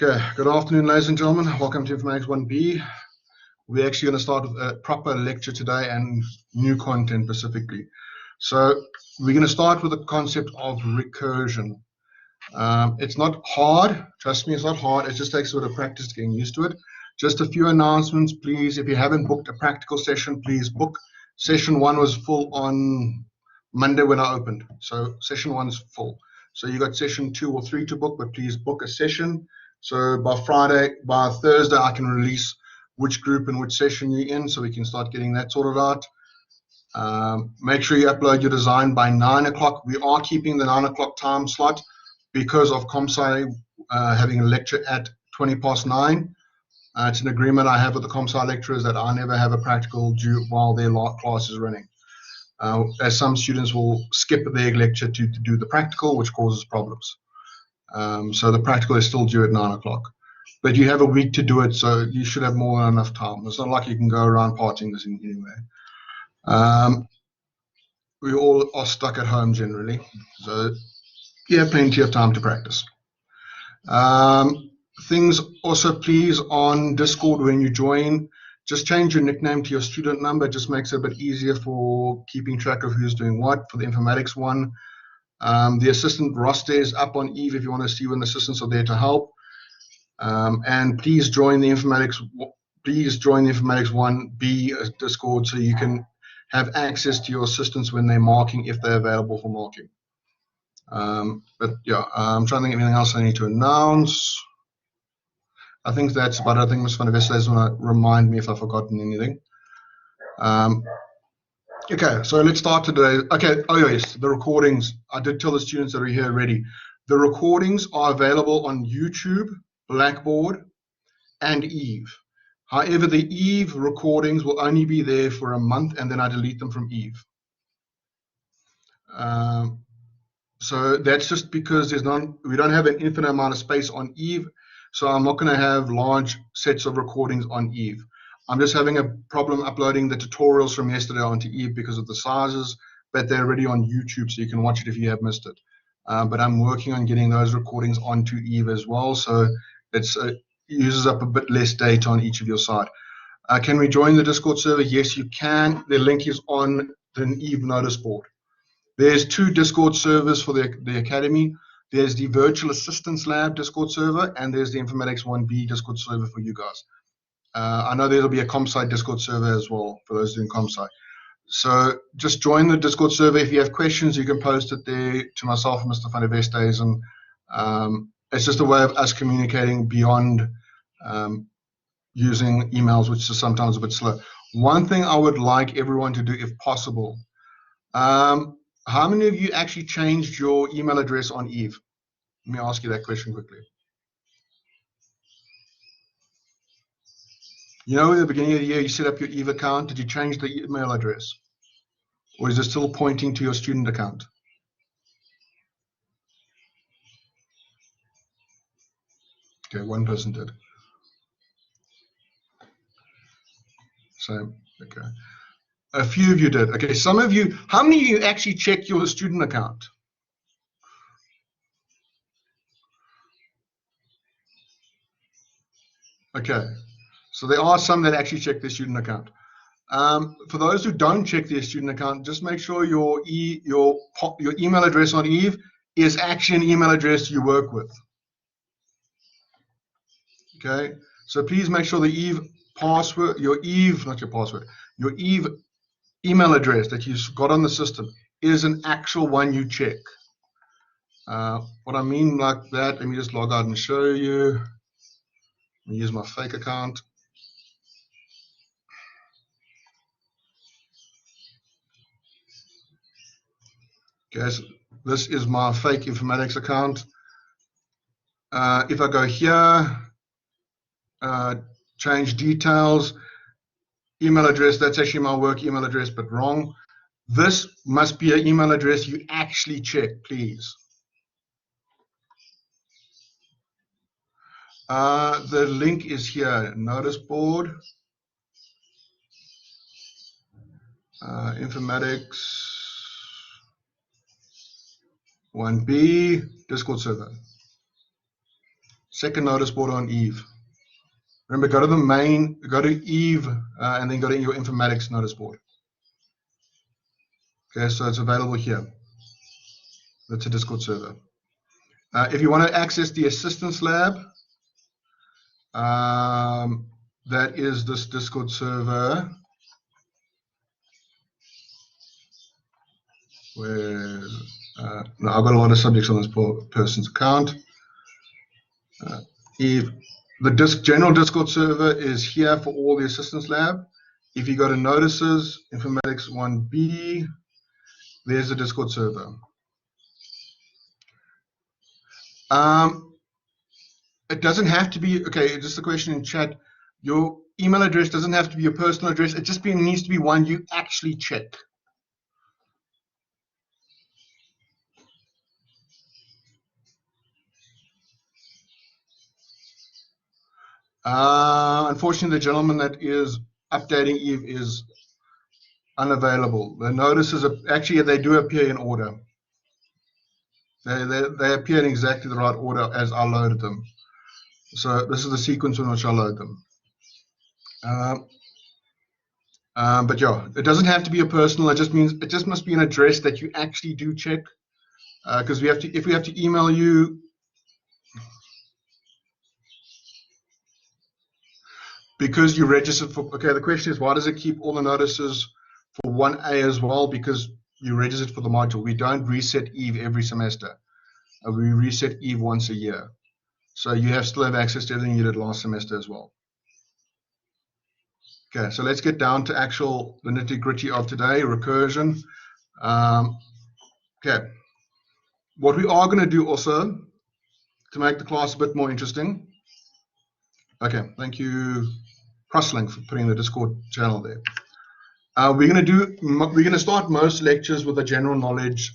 Okay, good afternoon, ladies and gentlemen. Welcome to Informatics 1B. We're actually going to start with a proper lecture today and new content specifically. So we're going to start with the concept of recursion. It's not hard, trust me, it's not hard. It just takes a bit of practice getting used to it. Just a few announcements, please. If you haven't booked a practical session, please book. Session 1 was full on Monday when I opened. So session 1 is full. So you got session 2 or 3 to book, but please book a session. So by Thursday, I can release which group and which session you're in, so we can start getting that sorted out. Make sure you upload your design by 9 o'clock. We are keeping the 9 o'clock time slot because of ComSci having a lecture at 9:20. It's an agreement I have with the ComSci lecturers that I never have a practical due while their class is running. As some students will skip their lecture to do the practical, which causes problems. So the practical is still due at 9 o'clock. But you have a week to do it, so you should have more than enough time. It's not like you can go around partying this anyway. We all are stuck at home generally, so you have plenty of time to practice. Things also, please, on Discord when you join, just change your nickname to your student number. It just makes it a bit easier for keeping track of who's doing what for the informatics one. The assistant roster is up on Eve if you want to see when the assistants are there to help. And please join the informatics 1B Discord so you can have access to your assistants when they're marking, if they're available for marking. But yeah, I'm trying to think of anything else I need to announce. I think that's about it. I think Ms. van der Westhuizen want to remind me if I've forgotten anything. Okay, so let's start today. Okay, oh yes, the recordings. I did tell the students that are here already. The recordings are available on YouTube, Blackboard, and Eve. However, the Eve recordings will only be there for a month, and then I delete them from Eve. So that's just because we don't have an infinite amount of space on Eve, so I'm not going to have large sets of recordings on Eve. I'm just having a problem uploading the tutorials from yesterday onto Eve because of the sizes, but they're already on YouTube, so you can watch it if you have missed it. But I'm working on getting those recordings onto Eve as well, so it uses up a bit less data on each of your side. Can we join the Discord server? Yes, you can. The link is on the Eve notice board. There's 2 Discord servers for the Academy. There's the Virtual Assistance Lab Discord server, and there's the Informatics 1B Discord server for you guys. I know there'll be a ComSci Discord server as well for those doing ComSci. So just join the Discord server. If you have questions, you can post it there to myself and Mr. van der Westhuizen. It's just a way of us communicating beyond using emails, which is sometimes a bit slow. One thing I would like everyone to do, if possible, how many of you actually changed your email address on Eve? Let me ask you that question quickly. You know, at the beginning of the year, you set up your Eve account. Did you change the email address? Or is it still pointing to your student account? Okay, one person did. So, okay. A few of you did. Okay, some of you, how many of you actually check your student account? Okay, so there are some that actually check their student account. For those who don't check their student account, just make sure your email address on Eve is actually an email address you work with. Okay, so please make sure the Eve password, your Eve email address that you've got on the system is an actual one you check. What I mean like that, let me just log out and show you. Let me use my fake account. Okay, so this is my fake informatics account. If I go here, change details, email address, that's actually my work email address, but wrong. This must be an email address you actually check, please. The link is here, notice board, informatics 1B, Discord server. Second notice board on Eve. Remember, go to the main, go to Eve, and then go to your informatics notice board. Okay, so it's available here. That's a Discord server. If you want to access the assistance lab, that is this Discord server. Where no, I've got a lot of subjects on this person's account. If the general Discord server is here for all the assistance lab. If you go to notices, informatics 1B, there's the Discord server. It doesn't have to be, okay, just a question in chat. Your email address doesn't have to be your personal address. It just needs to be one you actually check. Unfortunately, the gentleman that is updating Eve is unavailable. The notices are, actually, they do appear in order. They appear in exactly the right order as I loaded them. So this is the sequence in which I load them. But yeah, it doesn't have to be a personal. It just means it just must be an address that you actually do check. Because if we have to email you, because you registered for, okay, the question is, why does it keep all the notices for 1A as well? Because you registered for the module. We don't reset Eve every semester. We reset Eve once a year. So you still have access to everything you did last semester as well. Okay, so let's get down to the nitty-gritty of today, recursion. Okay, what we are going to do also to make the class a bit more interesting. Okay, thank you, Crosslink, for putting the Discord channel there. We're going to start most lectures with a general knowledge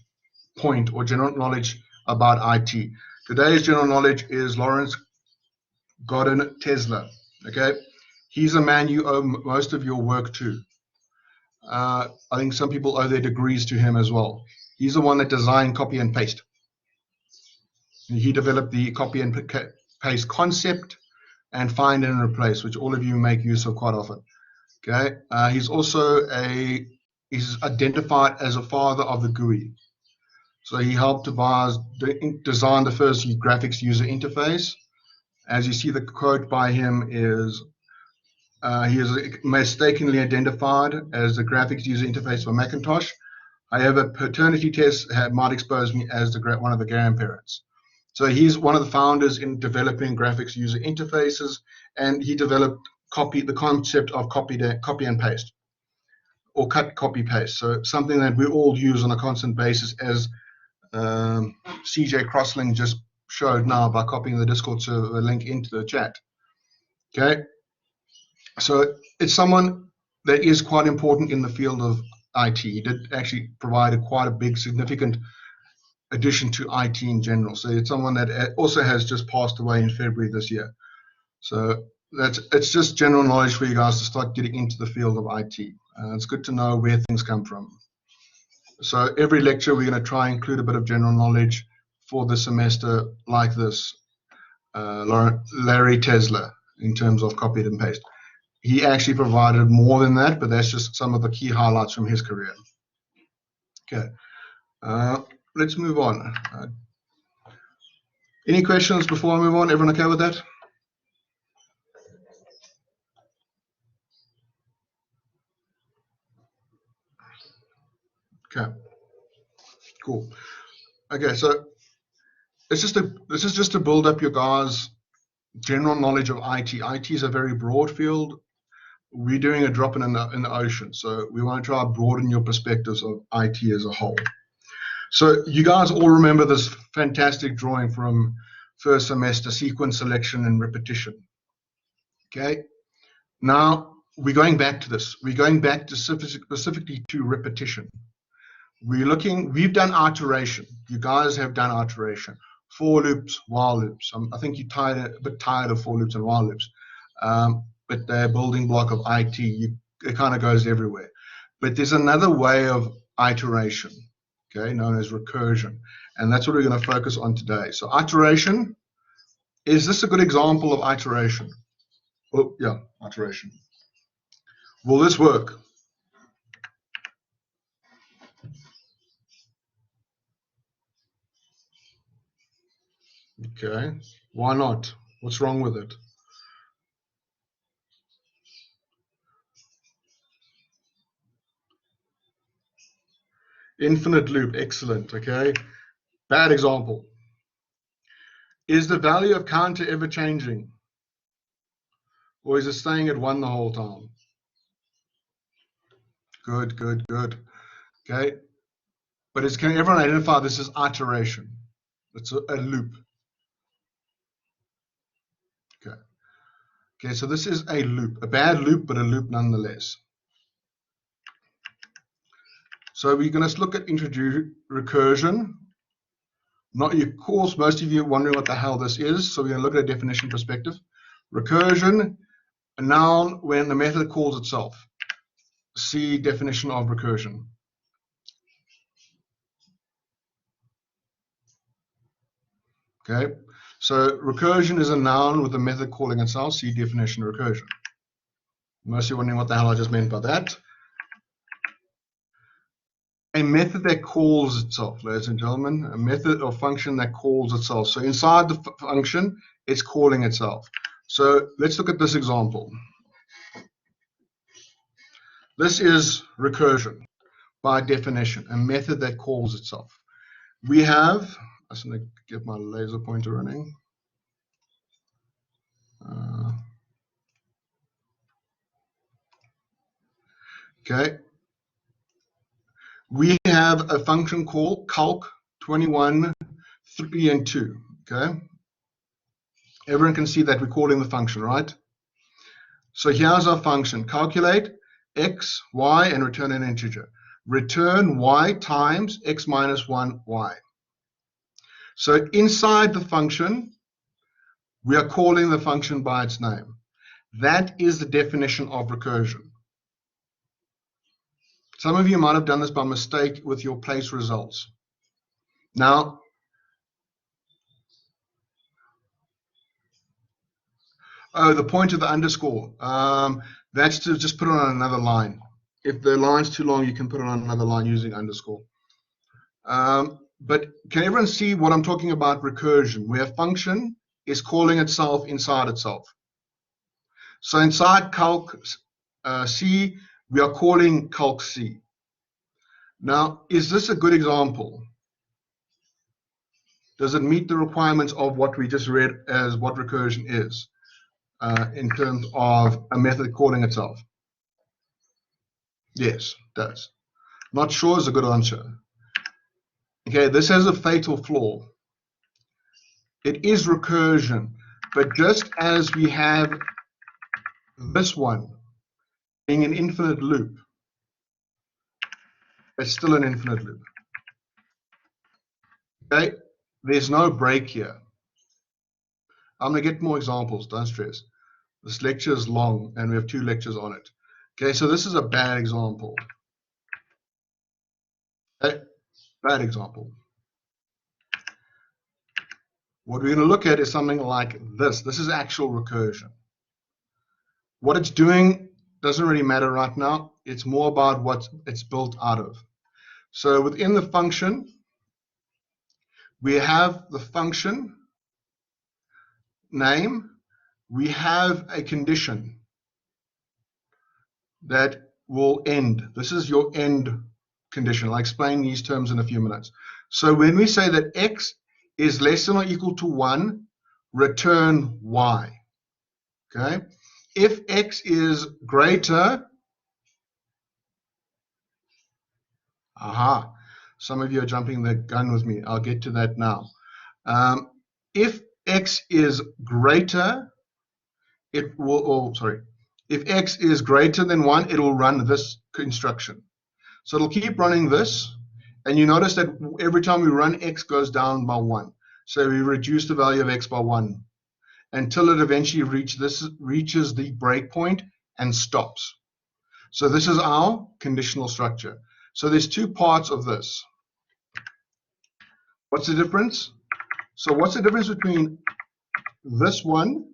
point or general knowledge about IT. Today's general knowledge is Lawrence Godin Tesla. Okay, he's a man you owe most of your work to. I think some people owe their degrees to him as well. He's the one that designed copy and paste. He developed the copy and paste concept and find and replace, which all of you make use of quite often. Okay, he's also he's identified as a father of the GUI. So he helped design the first graphics user interface. As you see, the quote by him is, he is mistakenly identified as the graphics user interface for Macintosh. However, paternity tests might expose me as one of the grandparents. So he's one of the founders in developing graphics user interfaces, and he developed the concept of copy and paste, or copy paste. So something that we all use on a constant basis, as CJ Crosslink just showed now by copying the Discord server link into the chat. Okay, so it's someone that is quite important in the field of IT. He did actually provide quite a big, significant addition to IT in general. So it's someone that also has just passed away in February this year. So it's just general knowledge for you guys to start getting into the field of IT. It's good to know where things come from. So every lecture we're going to try and include a bit of general knowledge for the semester, like this. Larry Tesla, in terms of copy and paste. He actually provided more than that, but that's just some of the key highlights from his career. Okay, let's move on. Any questions before I move on? Everyone okay with that? Okay, cool. Okay, so this is just to build up your guys' general knowledge of IT. IT is a very broad field. We're doing a drop in the ocean, so we want to try to broaden your perspectives of IT as a whole. So you guys all remember this fantastic drawing from first semester, sequence selection and repetition. Okay, now we're going back to this. We're going back to specifically to repetition. We've done iteration. You guys have done iteration. For loops, while loops. I think you're a bit tired of for loops and while loops. But the building block of IT, it kind of goes everywhere. But there's another way of iteration, okay, known as recursion. And that's what we're going to focus on today. So iteration Is this a good example of iteration? Oh, yeah, iteration. Will this work? Okay, why not? What's wrong with it? Infinite loop, excellent, okay. Bad example. Is the value of counter ever changing? Or is it staying at 1 the whole time? Good, good, good. Okay. But can everyone identify this as iteration? It's a loop. Okay. Okay, so this is a loop. A bad loop, but a loop nonetheless. So we're going to look at introduce recursion. Not, of course, most of you are wondering what the hell this is. So we're going to look at a definition perspective. Recursion, a noun when the method calls itself. See definition of recursion. Okay, so recursion is a noun with a method calling itself. See definition of recursion. Most of you are wondering what the hell I just meant by that. A method that calls itself, ladies and gentlemen, a method or function that calls itself. So inside the function, it's calling itself. So let's look at this example. This is recursion by definition, a method that calls itself. We have, I'm just going to get my laser pointer running. Okay. We have a function called calc 21, 3, and 2. Okay. Everyone can see that we're calling the function, right? So here's our function. Calculate x, y, and return an integer. Return y times x minus 1, y. So inside the function, we are calling the function by its name. That is the definition of recursion. Some of you might have done this by mistake with your place results. Now, oh, the point of the underscore. That's to just put it on another line. If the line's too long, you can put it on another line using underscore. But can everyone see what I'm talking about recursion, where a function is calling itself inside itself? So inside calc C, we are calling calc C. Now, is this a good example? Does it meet the requirements of what we just read as what recursion is in terms of a method calling itself? Yes, it does. Not sure is a good answer. Okay, this has a fatal flaw. It is recursion, but just as we have this one being an infinite loop, it's still an infinite loop. Okay, there's no break here. I'm going to get more examples, don't stress. This lecture is long and we have 2 lectures on it. Okay, so this is a bad example. Okay, bad example. What we're going to look at is something like this. This is actual recursion. What it's doing doesn't really matter right now. It's more about what it's built out of. So within the function, we have the function name. We have a condition that will end. This is your end condition. I'll explain these terms in a few minutes. So when we say that x is less than or equal to 1, return y. Okay? If x is greater, some of you are jumping the gun with me. I'll get to that now. If x is greater, it will, if x is greater than 1, it will run this instruction. So it'll keep running this, and you notice that every time we run, x goes down by 1. So we reduce the value of x by 1 until it eventually reaches the breakpoint and stops. So this is our conditional structure. So there's 2 parts of this. What's the difference? So what's the difference between this one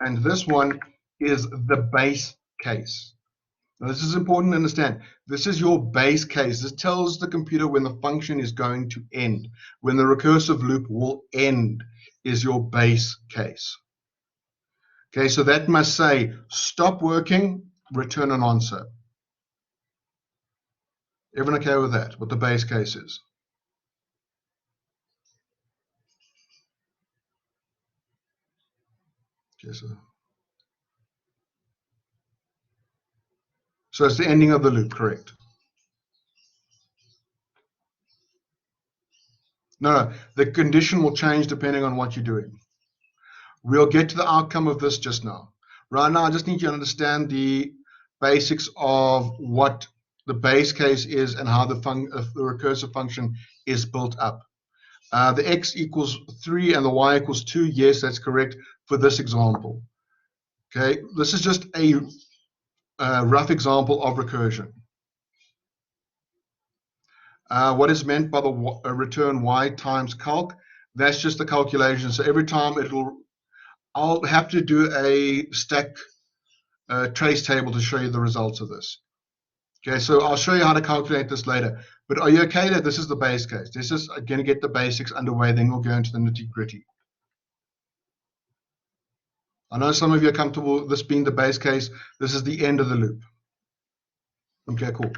and this one is the base case. Now, this is important to understand. This is your base case. This tells the computer when the function is going to end. When the recursive loop will end is your base case. Okay, so that must say stop working, return an answer. Everyone okay with that, what the base case is? Okay, so it's the ending of the loop, correct? No, the condition will change depending on what you're doing. We'll get to the outcome of this just now. Right now, I just need you to understand the basics of what the base case is and how the recursive function is built up. The x equals 3 and the y equals 2. Yes, that's correct for this example. Okay, this is just a rough example of recursion. What is meant by the return y times calc? That's just the calculation. So every time I'll have to do a stack trace table to show you the results of this. Okay, so I'll show you how to calculate this later. But are you okay that this is the base case? This is going to get the basics underway, then we'll go into the nitty-gritty. I know some of you are comfortable with this being the base case. This is the end of the loop. Okay, cool.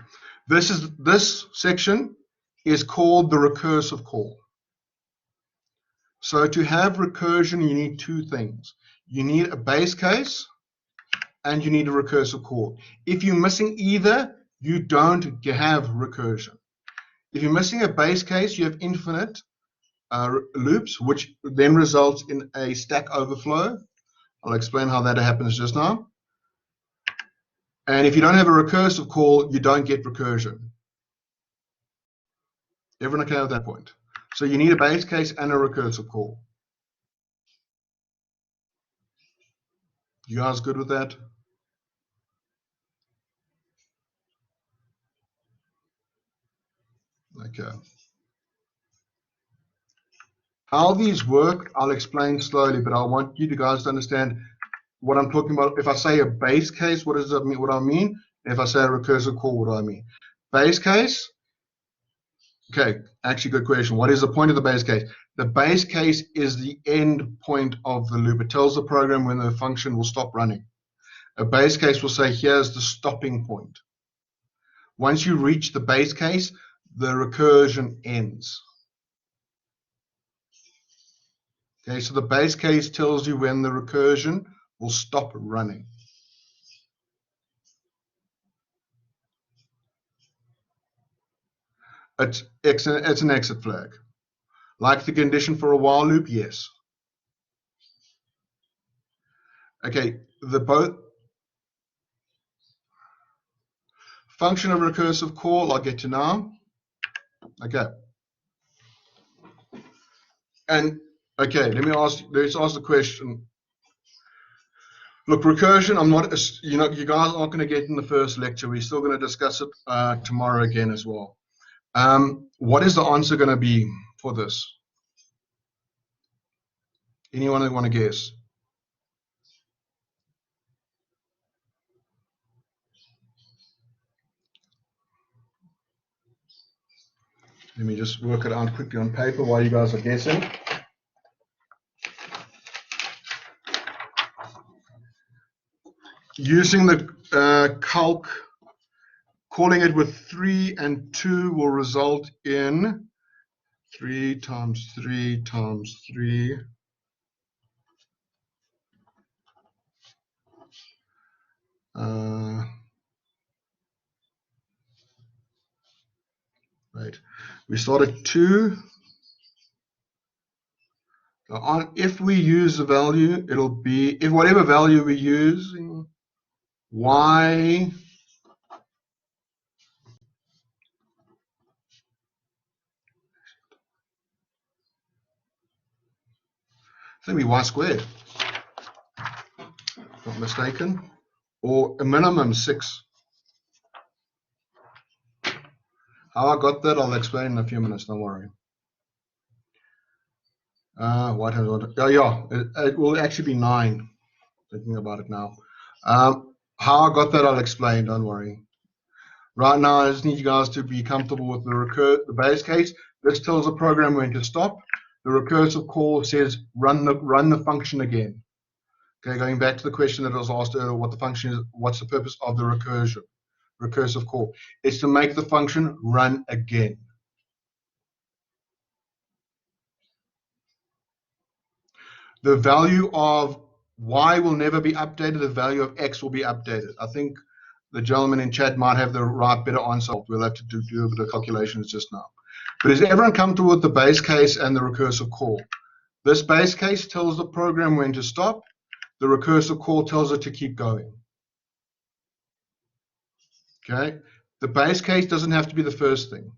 This section is called the recursive call. So to have recursion, you need two things. You need a base case and you need a recursive call. If you're missing either, you don't have recursion. If you're missing a base case, you have infinite loops, which then results in a stack overflow. I'll explain how that happens just now. And if you don't have a recursive call, you don't get recursion. Everyone okay with that point? So you need a base case and a recursive call. You guys good with that? Okay. How these work, I'll explain slowly, but I want you guys to understand what I'm talking about. If I say a base case, what does that mean? What I mean? If I say a recursive call, what do I mean? Base case. Okay, actually, good question. What is the point of the base case? The base case is the end point of the loop. It tells the program when the function will stop running. A base case will say, here's the stopping point. Once you reach the base case, the recursion ends. Okay, so the base case tells you when the recursion will stop running. It's an exit flag. Like the condition for a while loop, yes. Okay, the both function of recursive call, I'll get to now. Okay. And okay, let's ask the question. Look, recursion, I'm not, you guys aren't going to get in the first lecture. We're still going to discuss it tomorrow again as well. What is the answer going to be for this? Anyone that want to guess? Let me just work it out quickly on paper while you guys are guessing. Using the calc, calling it with 3 and 2 will result in 3 times 3 times 3. Right. We start at 2. If we use the value, it'll be, if whatever value we use, y I think y squared, if not mistaken, or a minimum 6. How I got that, I'll explain in a few minutes, don't worry. What has what? Oh, yeah, it will actually be 9. Thinking about it now. How I got that, I'll explain. Don't worry. Right now, I just need you guys to be comfortable with the base case. This tells the program when to stop. The recursive call says run the function again. Okay, going back to the question that was asked earlier, what the function is, what's the purpose of the recursive call? It's to make the function run again. The value of y will never be updated. The value of x will be updated. I think the gentleman in chat might have the right better answer. We'll have to do a bit of calculations just now. But is everyone comfortable with the base case and the recursive call? This base case tells the program when to stop. The recursive call tells it to keep going. Okay. The base case doesn't have to be the first thing.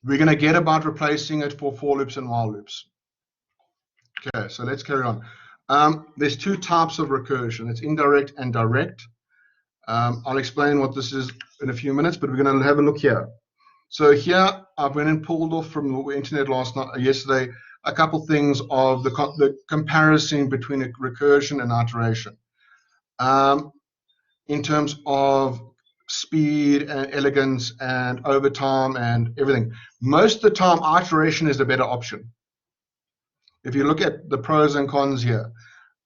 We're going to get about replacing it for for loops and while loops. Okay, so let's carry on. There's 2 types of recursion. It's indirect and direct. I'll explain what this is in a few minutes, but we're going to have a look here. So here, I went and pulled off from the internet yesterday a couple things of the comparison between a recursion and iteration. In terms of speed and elegance and overtime and everything. Most of the time, iteration is the better option. If you look at the pros and cons here,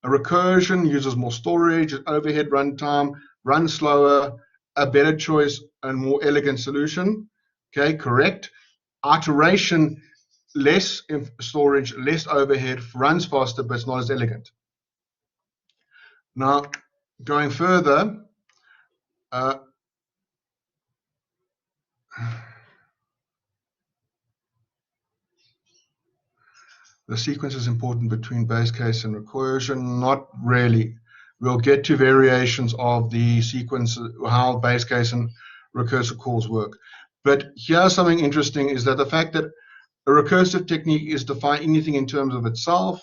a recursion uses more storage, overhead runtime, runs slower, a better choice and more elegant solution. Okay, correct. Iteration, less storage, less overhead, runs faster, but it's not as elegant. Now, going further, the sequence is important between base case and recursion. Not really. We'll get to variations of the sequence, how base case and recursive calls work. But here's something interesting, is that the fact that a recursive technique is define anything in terms of itself,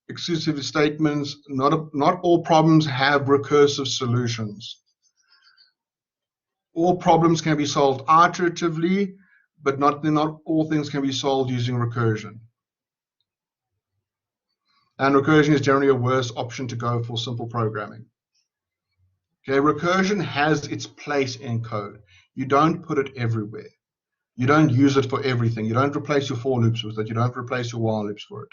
exclusive statements, not all problems have recursive solutions. All problems can be solved iteratively, but not all things can be solved using recursion. And recursion is generally a worse option to go for simple programming. Okay, recursion has its place in code. You don't put it everywhere. You don't use it for everything. You don't replace your for loops with it. You don't replace your while loops for it.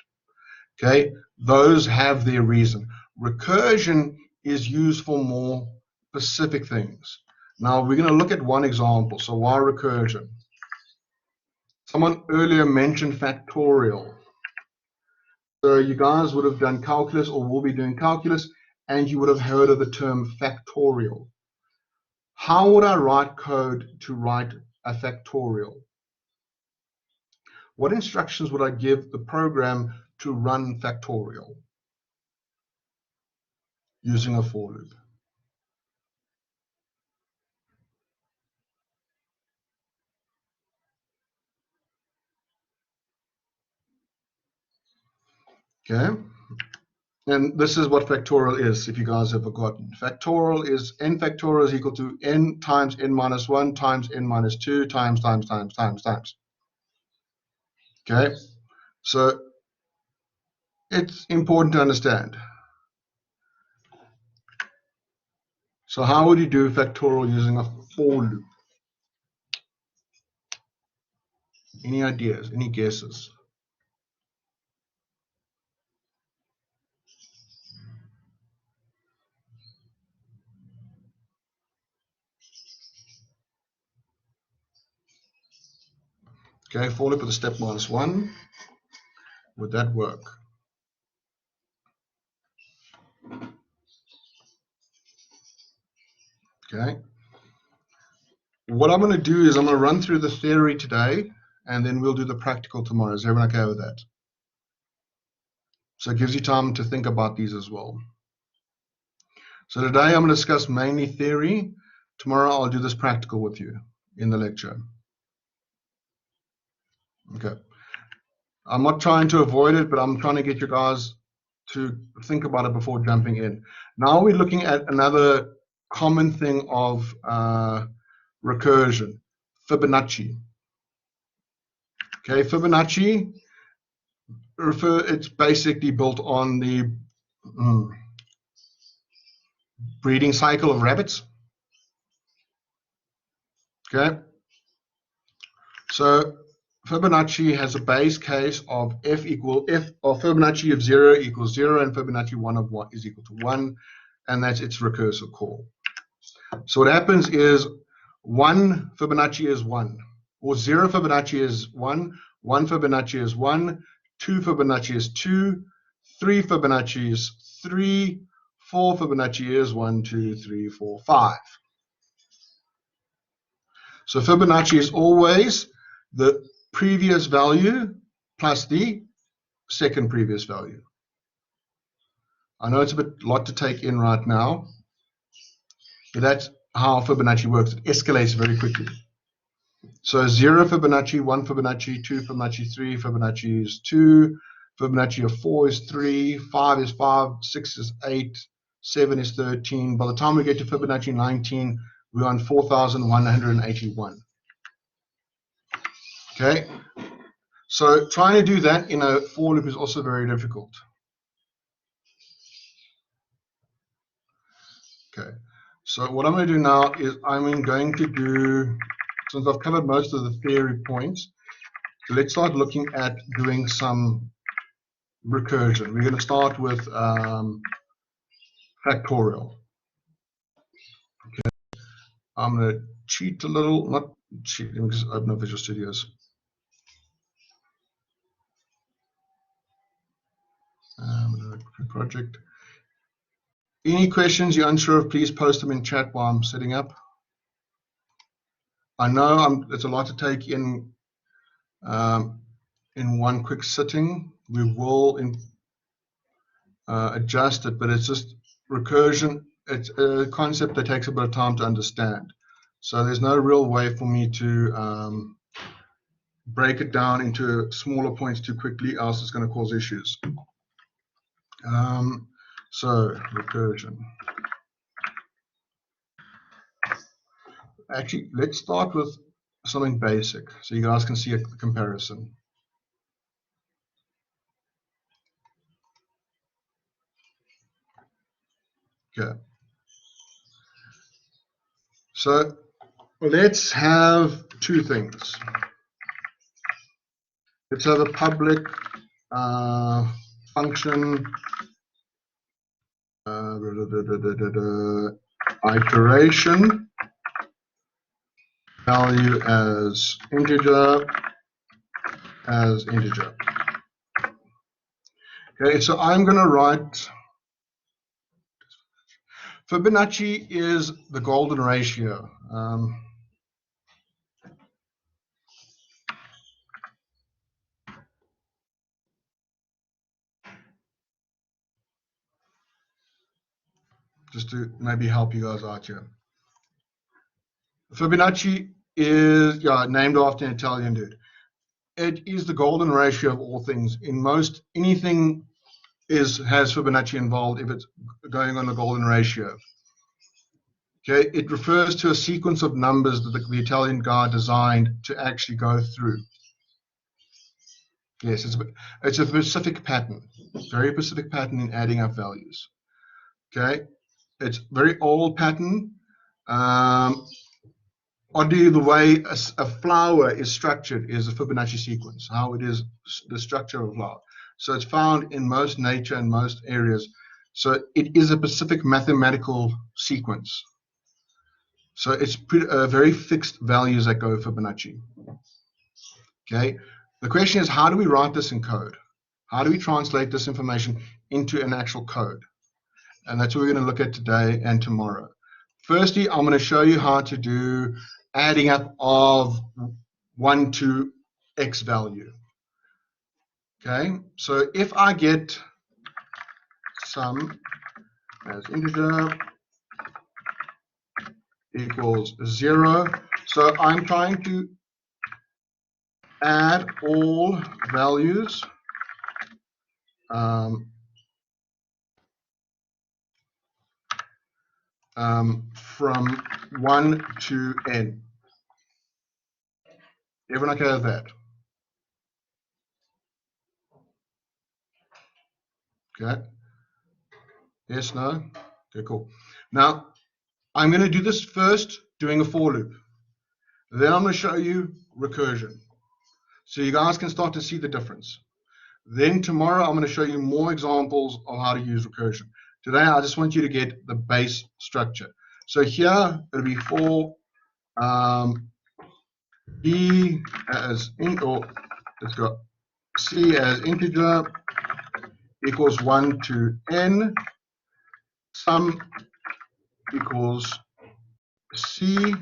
Okay, those have their reason. Recursion is used for more specific things. Now we're going to look at one example. So why recursion? Someone earlier mentioned factorial. So you guys would have done calculus or will be doing calculus, and you would have heard of the term factorial. How would I write code to write a factorial? What instructions would I give the program to run factorial using a for loop? Okay. And this is what factorial is, if you guys have forgotten. Factorial is n factorial is equal to n times n minus 1 times n minus 2 times. Okay, so it's important to understand. So how would you do factorial using a for loop? Any ideas, any guesses? Okay, for loop with a step minus 1. Would that work? Okay. What I'm going to do is I'm going to run through the theory today, and then we'll do the practical tomorrow. Is everyone okay with that? So it gives you time to think about these as well. So today I'm going to discuss mainly theory. Tomorrow I'll do this practical with you in the lecture. Okay. I'm not trying to avoid it, but I'm trying to get you guys to think about it before jumping in. Now we're looking at another common thing of recursion, Fibonacci. Okay, Fibonacci it's basically built on the breeding cycle of rabbits. Okay, so Fibonacci has a base case of f or Fibonacci of 0 equals 0 and Fibonacci 1 of 1 is equal to 1, and that's its recursive call. So what happens is 1 Fibonacci is 1, or 0 Fibonacci is 1, 1 Fibonacci is 1, 2 Fibonacci is 2, 3 Fibonacci is 3, 4 Fibonacci is 1, 2, 3, 4, 5. So Fibonacci is always the previous value plus the second previous value. I know it's a lot to take in right now, but that's how Fibonacci works. It escalates very quickly. So 0 Fibonacci, 1 Fibonacci, 2 Fibonacci, 3 Fibonacci is 2, Fibonacci of 4 is 3, 5 is 5, 6 is 8, 7 is 13. By the time we get to Fibonacci 19, we're on 4,181. Okay, so trying to do that in a for loop is also very difficult. Okay, so what I'm going to do now is I'm going to do, since I've covered most of the theory points, so let's start looking at doing some recursion. We're going to start with factorial. Okay, I'm going to cheat a little, not cheat, let me just open up Visual Studios. Project. Any questions you're unsure of, please post them in chat while I'm setting up. I know it's a lot to take in one quick sitting. We will adjust it, but it's just recursion. It's a concept that takes a bit of time to understand. So there's no real way for me to break it down into smaller points too quickly, else it's going to cause issues. So recursion. Actually, let's start with something basic so you guys can see a comparison. Okay. So let's have two things. Let's have a public function iteration value as integer. Okay, so I'm going to write Fibonacci is the golden ratio. Just to maybe help you guys out here. Fibonacci is named after an Italian dude. It is the golden ratio of all things. In most anything has Fibonacci involved if it's going on the golden ratio. Okay, it refers to a sequence of numbers that the Italian guy designed to actually go through. Yes, it's a specific pattern, very specific pattern in adding up values. Okay, it's very old pattern. Oddly, the way a flower is structured is a Fibonacci sequence, how it is the structure of a flower. So it's found in most nature and most areas. So it is a specific mathematical sequence. So it's very fixed values that go Fibonacci. Okay. The question is, how do we write this in code? How do we translate this information into an actual code? And that's what we're going to look at today and tomorrow. Firstly, I'm going to show you how to do adding up of 1 to x value. Okay, so if I get sum as integer equals 0, so I'm trying to add all values from 1 to n. Everyone okay with that? Okay. Yes, no? Okay, cool. Now, I'm going to do this first doing a for loop. Then I'm going to show you recursion. So you guys can start to see the difference. Then tomorrow, I'm going to show you more examples of how to use recursion. Today, I just want you to get the base structure. So here, it'll be for B as int, or let's go C as integer equals 1 to n, sum equals C,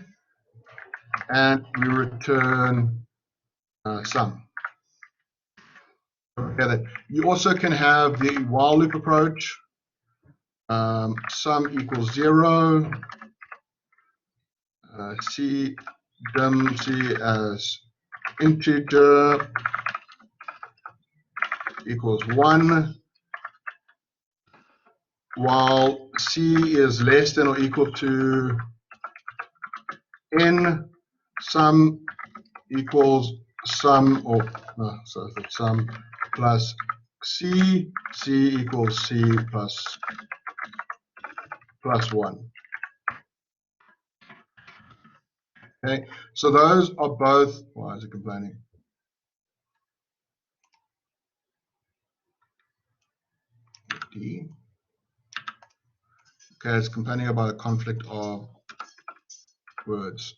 and we return sum. Okay, you also can have the while loop approach. Sum equals 0, C dim C as integer equals 1, while C is less than or equal to n, sum equals sum, or so sum plus C equals C plus 1. Okay, so those are both, why is it complaining? D. Okay, it's complaining about a conflict of words.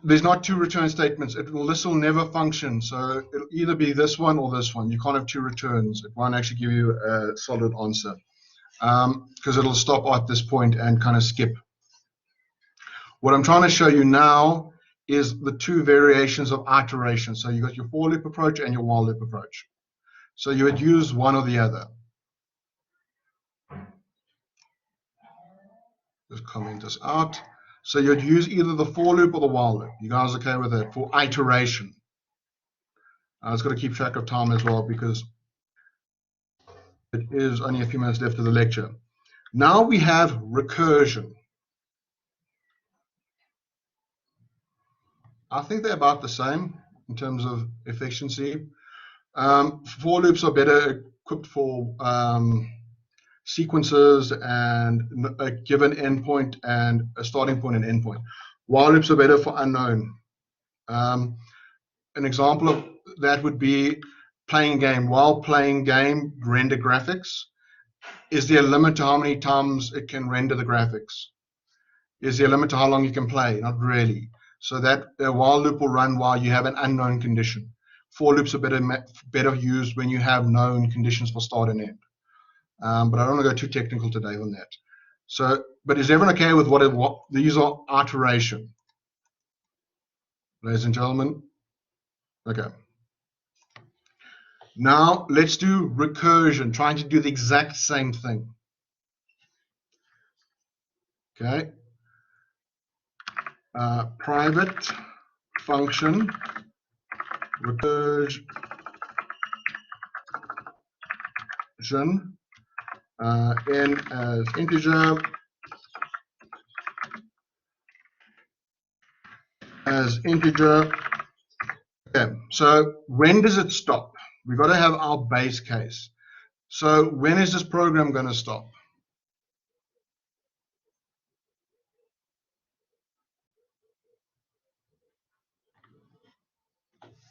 There's not two return statements. This will never function. So it'll either be this one or this one. You can't have two returns. It won't actually give you a solid answer because it'll stop at this point and kind of skip. What I'm trying to show you now is the two variations of iteration. So you've got your for loop approach and your while loop approach. So you would use one or the other. Just comment this out. So you'd use either the for loop or the while loop. You guys okay with that for iteration? I was going to keep track of time as well because it is only a few minutes left of the lecture. Now we have recursion. I think they're about the same in terms of efficiency. For loops are better equipped for sequences and a given endpoint and a starting point and endpoint. While loops are better for unknown. An example of that would be playing a game. While playing game, render graphics. Is there a limit to how many times it can render the graphics? Is there a limit to how long you can play? Not really. So that while loop will run while you have an unknown condition. For loops are better used when you have known conditions for start and end. But I don't want to go too technical today on that. So, but is everyone okay with what these are iteration? Ladies and gentlemen? Okay. Now let's do recursion, trying to do the exact same thing. Okay. Private function recursion n as integer Okay, so when does it stop? We've got to have our base case. So when is this program going to stop?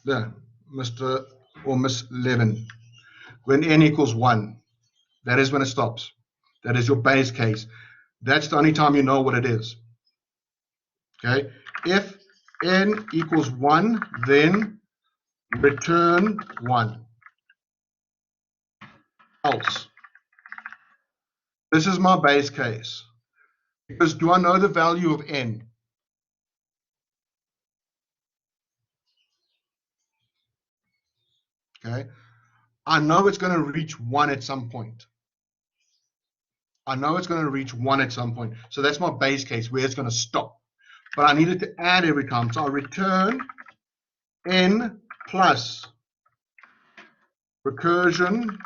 There, Mr. or Miss Levin. When n equals 1, that is when it stops. That is your base case. That's the only time you know what it is. Okay, if n equals 1, then return 1. Else. This is my base case. Because do I know the value of n? Okay, I know it's going to reach 1 at some point. I know it's going to reach 1 at some point. So that's my base case where it's going to stop. But I need it to add every time. So I return n plus recursion.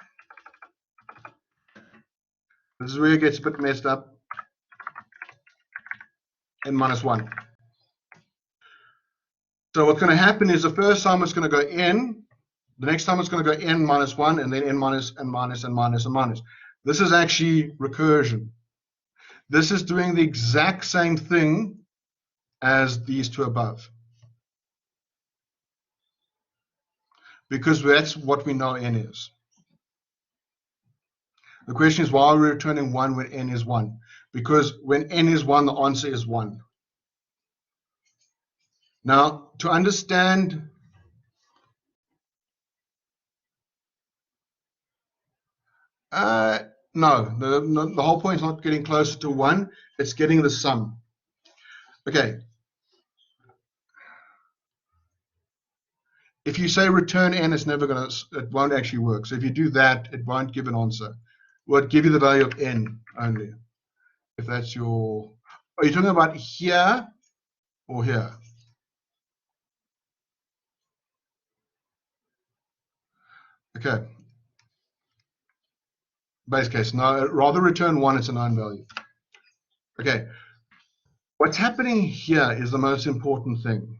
This is where it gets a bit messed up. n minus 1. So what's going to happen is the first time it's going to go n, the next time it's going to go n minus 1, and then n minus, and minus, and minus, and minus. This is actually recursion. This is doing the exact same thing as these two above, because that's what we know n is. The question is, why are we returning 1 when n is 1? Because when n is 1, the answer is 1. Now, to understand, no, the whole point is not getting closer to 1, it's getting the sum. Okay. If you say return n, it's never going to, it won't actually work. So if you do that, it won't give an answer. Well, it give you the value of n only. If that's your, are you talking about here or here? Okay. Base case. No, rather return 1, it's a known value. Okay. What's happening here is the most important thing.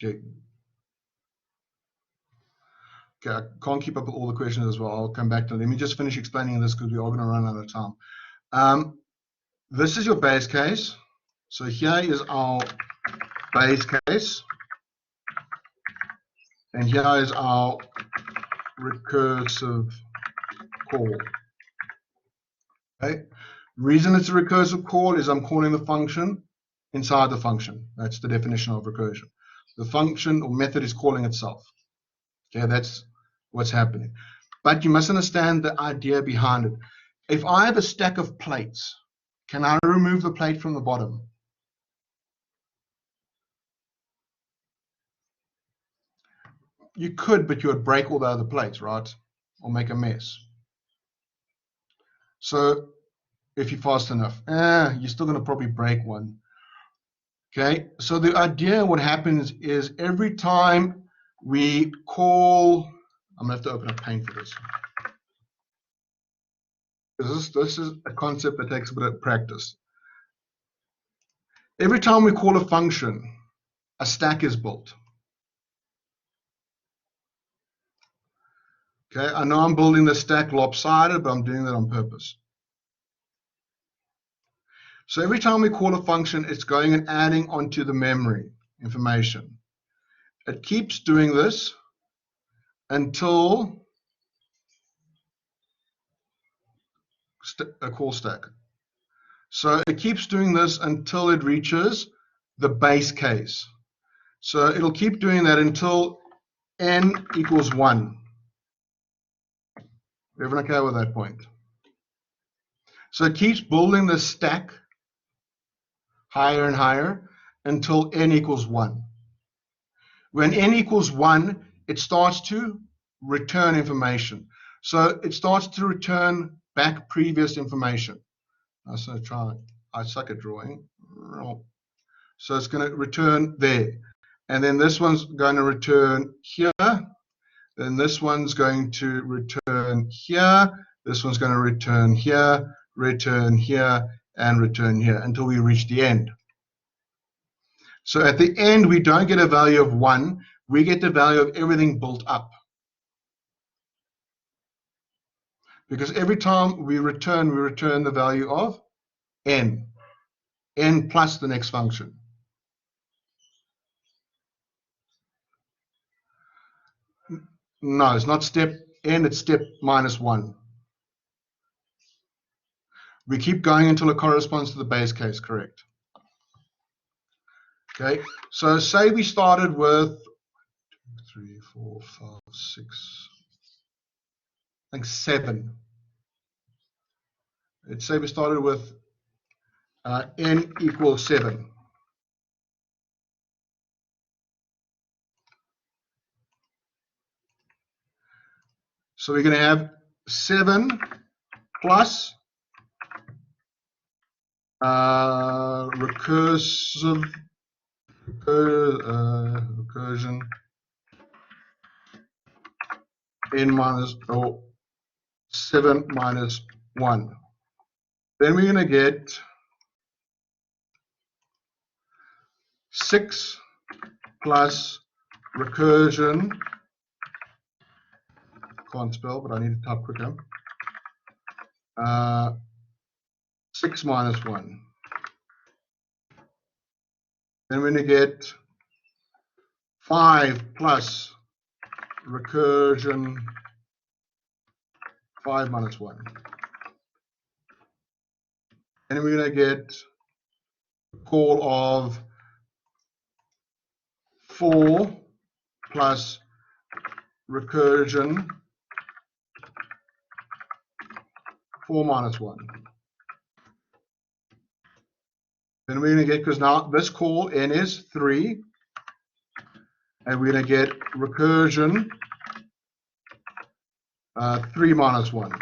Okay. Okay, I can't keep up with all the questions as well. I'll come back to it. Let me just finish explaining this because we are going to run out of time. This is your base case. So here is our base case. And here is our recursive call. Okay. Reason it's a recursive call is I'm calling the function inside the function. That's the definition of recursion. The function or method is calling itself. Okay, that's what's happening. But you must understand the idea behind it. If I have a stack of plates, can I remove the plate from the bottom? You could, but you would break all the other plates, right? Or make a mess. So if you're fast enough, you're still going to probably break one. Okay, so the idea, what happens is every time we call, I'm going to have to open up Paint for this. This is a concept that takes a bit of practice. Every time we call a function, a stack is built. Okay, I know I'm building the stack lopsided, but I'm doing that on purpose. So every time we call a function, it's going and adding onto the memory information. It keeps doing this until a call stack. So it keeps doing this until it reaches the base case. So it'll keep doing that until n equals 1. Everyone okay with that point? So it keeps building the stack higher and higher until n equals 1. When n equals 1, it starts to return information. So it starts to return back previous information. So I suck at drawing. So it's going to return there. And then this one's going to return here. Then this one's going to return here. This one's going to return here, and return here until we reach the end. So at the end, we don't get a value of 1. We get the value of everything built up. Because every time we return the value of n plus the next function. No, it's not step n, it's step minus 1. We keep going until it corresponds to the base case, correct? Okay, so say we started with 3, 4, 5, 6, I think 7. Let's say we started with n equals 7. So we're going to have 7 plus recursion n minus, or 7 minus 1. Then we're going to get 6 plus recursion, can't spell, but I need to type quicker, 6 minus 1. Then we're going to get 5 plus recursion 5 minus 1. And we're going to get a call of 4 plus recursion 4 minus 1. Then we're going to get, because now this call n is 3, and we're going to get recursion 3 minus 1.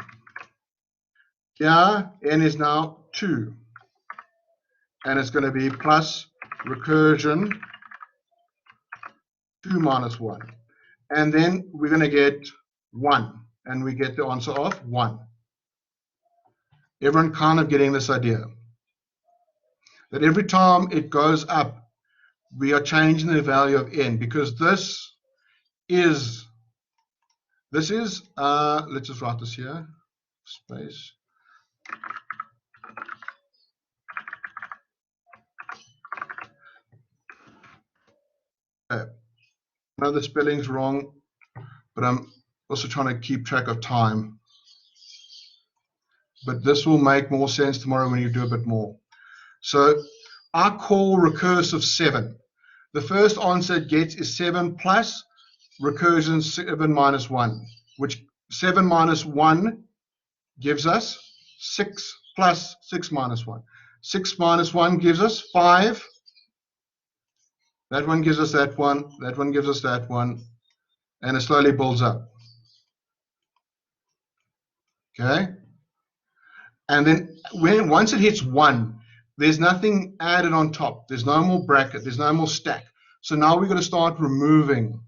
Here n is now 2, and it's going to be plus recursion 2 minus 1. And then we're going to get 1, and we get the answer of 1. Everyone kind of getting this idea? That every time it goes up, we are changing the value of n, because this is, let's just write this here, space. Okay. I know the spelling's wrong, but I'm also trying to keep track of time. But this will make more sense tomorrow when you do a bit more. So I call recursive 7. The first answer it gets is 7 plus recursion 7 minus 1, which 7 minus 1 gives us 6 plus 6 minus 1. 6 minus 1 gives us 5. That one gives us that one. That one gives us that one. And it slowly builds up. Okay? And then once it hits 1, there's nothing added on top. There's no more bracket. There's no more stack. So now we're going to start removing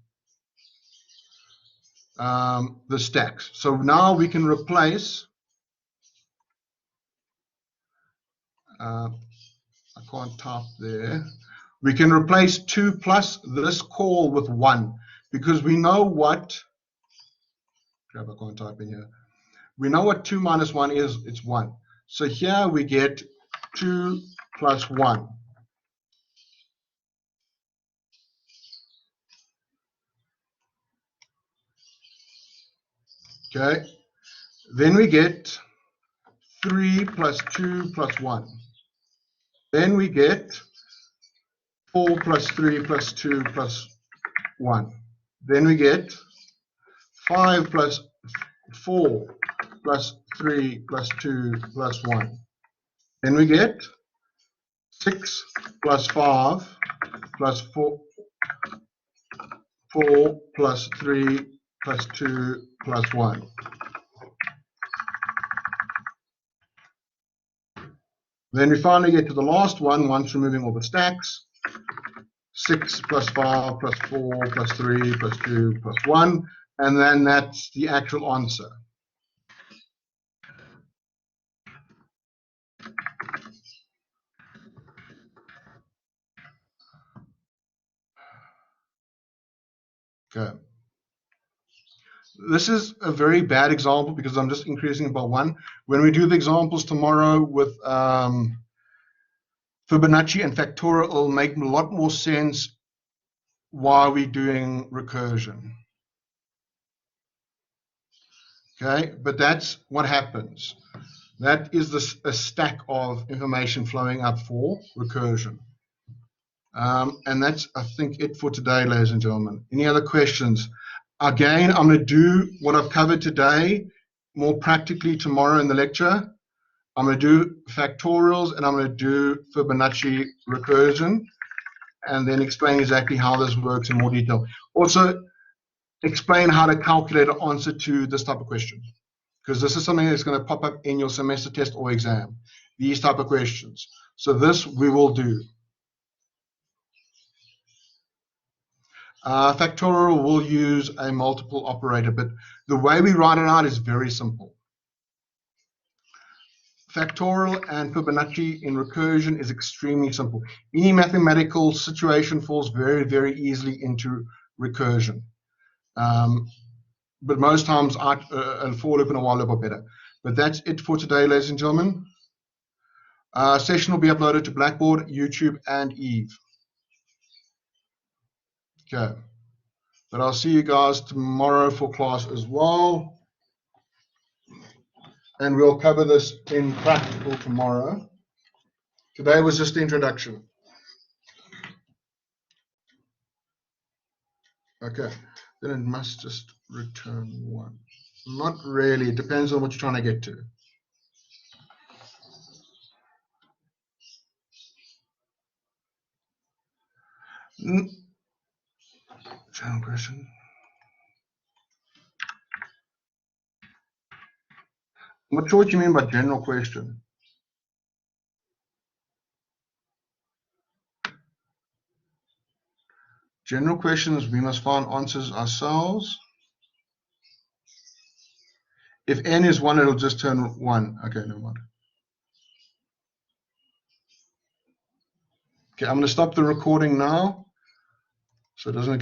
the stacks. So now we can replace, I can't type there. We can replace 2 plus this call with 1, because we know what, crap, I can't type in here. We know what 2 minus 1 is, it's 1. So here we get 2 plus 1. Okay, then we get 3 plus 2 plus 1. Then we get 4 plus 3 plus 2 plus 1. Then we get 5 plus 4 plus 3 plus 2 plus 1. Then we get 6 plus 5 plus 4 plus 3 plus 2 plus 1. Then we finally get to the last one, once removing all the stacks. 6 plus 5 plus 4 plus 3 plus 2 plus 1. And then that's the actual answer. Okay. This is a very bad example because I'm just increasing it by 1. When we do the examples tomorrow with Fibonacci and factorial, it'll make a lot more sense why we're doing recursion. Okay, but that's what happens. That is a stack of information flowing up for recursion. And that's, I think, it for today, ladies and gentlemen. Any other questions? Again, I'm going to do what I've covered today more practically tomorrow in the lecture. I'm going to do factorials and I'm going to do Fibonacci recursion and then explain exactly how this works in more detail. Also, explain how to calculate an answer to this type of question, because this is something that's going to pop up in your semester test or exam, these type of questions. So this we will do. Factorial will use a multiple operator, but the way we write it out is very simple. factorial and Fibonacci in recursion is extremely simple. Any mathematical situation falls very, very easily into recursion. But most times a for loop and a while loop are better. But that's it for today, ladies and gentlemen. Session will be uploaded to Blackboard, YouTube, and Eve. Okay. But I'll see you guys tomorrow for class as well. And we'll cover this in practical tomorrow. Today was just the introduction. Okay. Then it must just return 1. Not really. It depends on what you're trying to get to. Channel question. I'm not sure what you mean by general question. General questions, we must find answers ourselves. If n is 1, it'll just turn 1. Okay, never mind. Okay, I'm going to stop the recording now so it doesn't